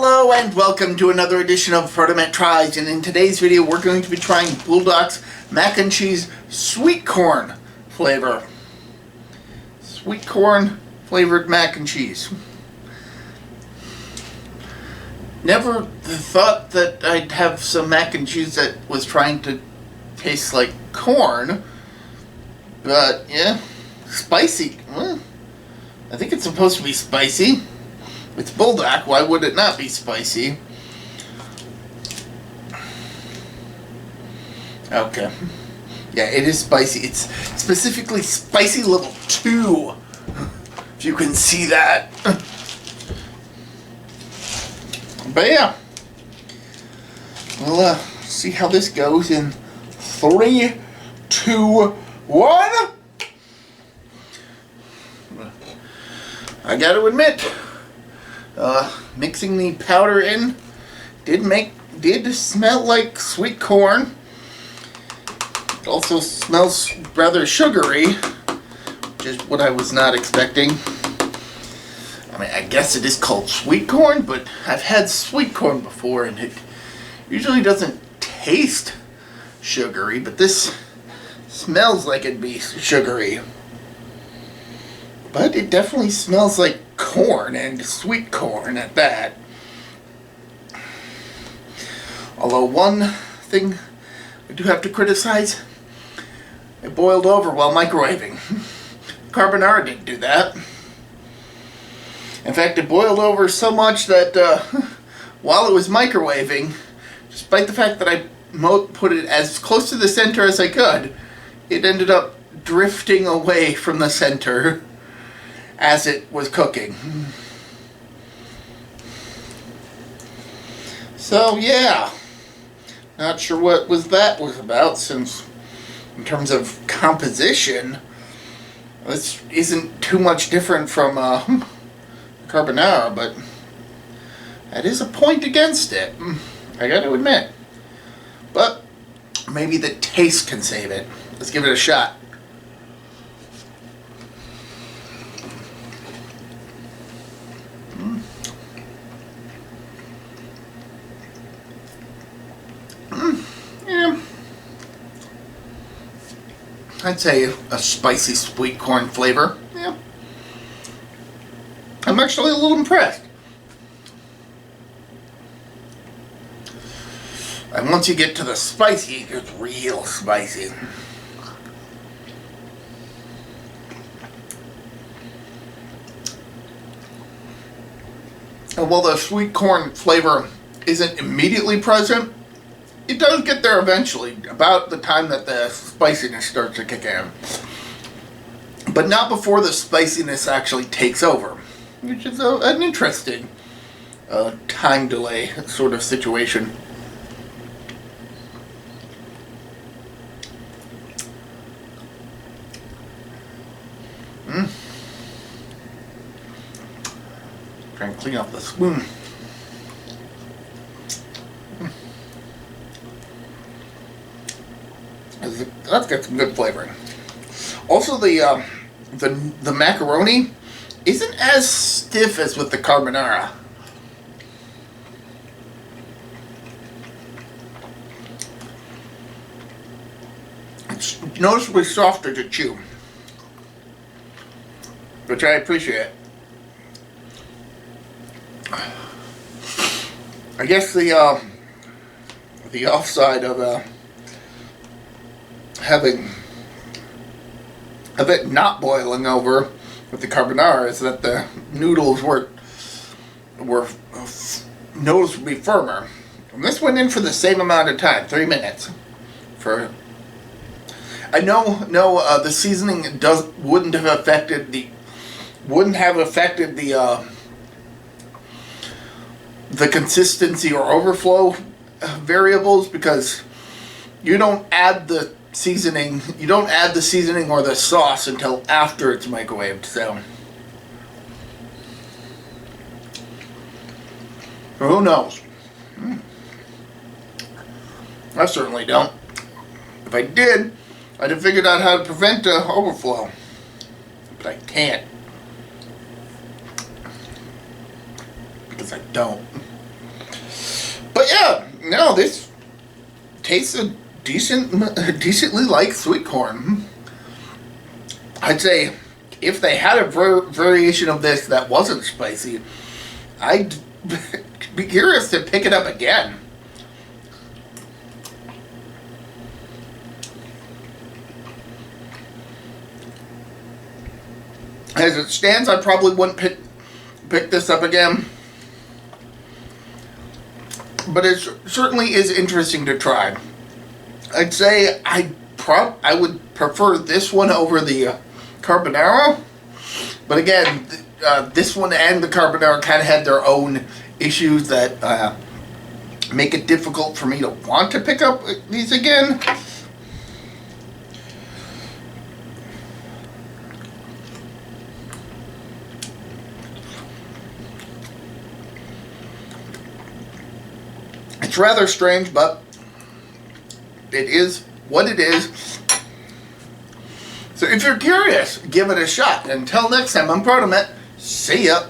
Hello and welcome to another edition of ProtoMet Tries, and in today's video we're going to be trying Buldak's mac and cheese sweet corn flavor. Sweet corn flavored mac and cheese. Never thought that I'd have some mac and cheese that was trying to taste like corn, but yeah, spicy. Well, I think it's supposed to be spicy. It's Buldak, why would it not be spicy? Okay. Yeah, it is spicy. It's specifically spicy level 2. If you can see that. But yeah. We'll see how this goes in 3, 2, 1. I gotta admit, mixing the powder in did smell like sweet corn. It also smells rather sugary, which is what I was not expecting. I mean, I guess it is called sweet corn, but I've had sweet corn before and it usually doesn't taste sugary, but this smells like it'd be sugary. But it definitely smells like corn, and sweet corn at that. Although one thing I do have to criticize, it boiled over while microwaving. Carbonara didn't do that. In fact, it boiled over so much that while it was microwaving, despite the fact that I put it as close to the center as I could, it ended up drifting away from the center as it was cooking. So yeah, not sure what that was about, since in terms of composition this isn't too much different from carbonara, but that is a point against it, I gotta admit. But maybe the taste can save it. Let's give it a shot. Yeah, I'd say a spicy sweet corn flavor. Yeah, I'm actually a little impressed. And once you get to the spicy, it gets real spicy. And while the sweet corn flavor isn't immediately present, it does get there eventually, about the time that the spiciness starts to kick in. But not before the spiciness actually takes over, which is an interesting time delay sort of situation. Try and clean off the spoon. That's got some good flavoring. Also, the macaroni isn't as stiff as with the carbonara. It's noticeably softer to chew, which I appreciate. I guess the offside of it not boiling over with the carbonara is that the noodles were noticeably firmer. And this went in for the same amount of time, 3 minutes. I know the seasoning wouldn't have affected the consistency or overflow variables, because you don't add the seasoning or the sauce until after it's microwaved. So who knows? I certainly don't. If I did, I'd have figured out how to prevent overflow, but I can't, because I don't. But yeah, no, this tastes a decently like sweet corn. I'd say if they had a variation of this that wasn't spicy, I'd be curious to pick it up again. As it stands, I probably wouldn't pick this up again. But it certainly is interesting to try. I'd say I would prefer this one over the carbonara. But again, this one and the carbonara kind of had their own issues that make it difficult for me to want to pick up these again. It's rather strange, but it is what it is. So if you're curious, give it a shot. Until next time, I'm ProtoMet. See ya.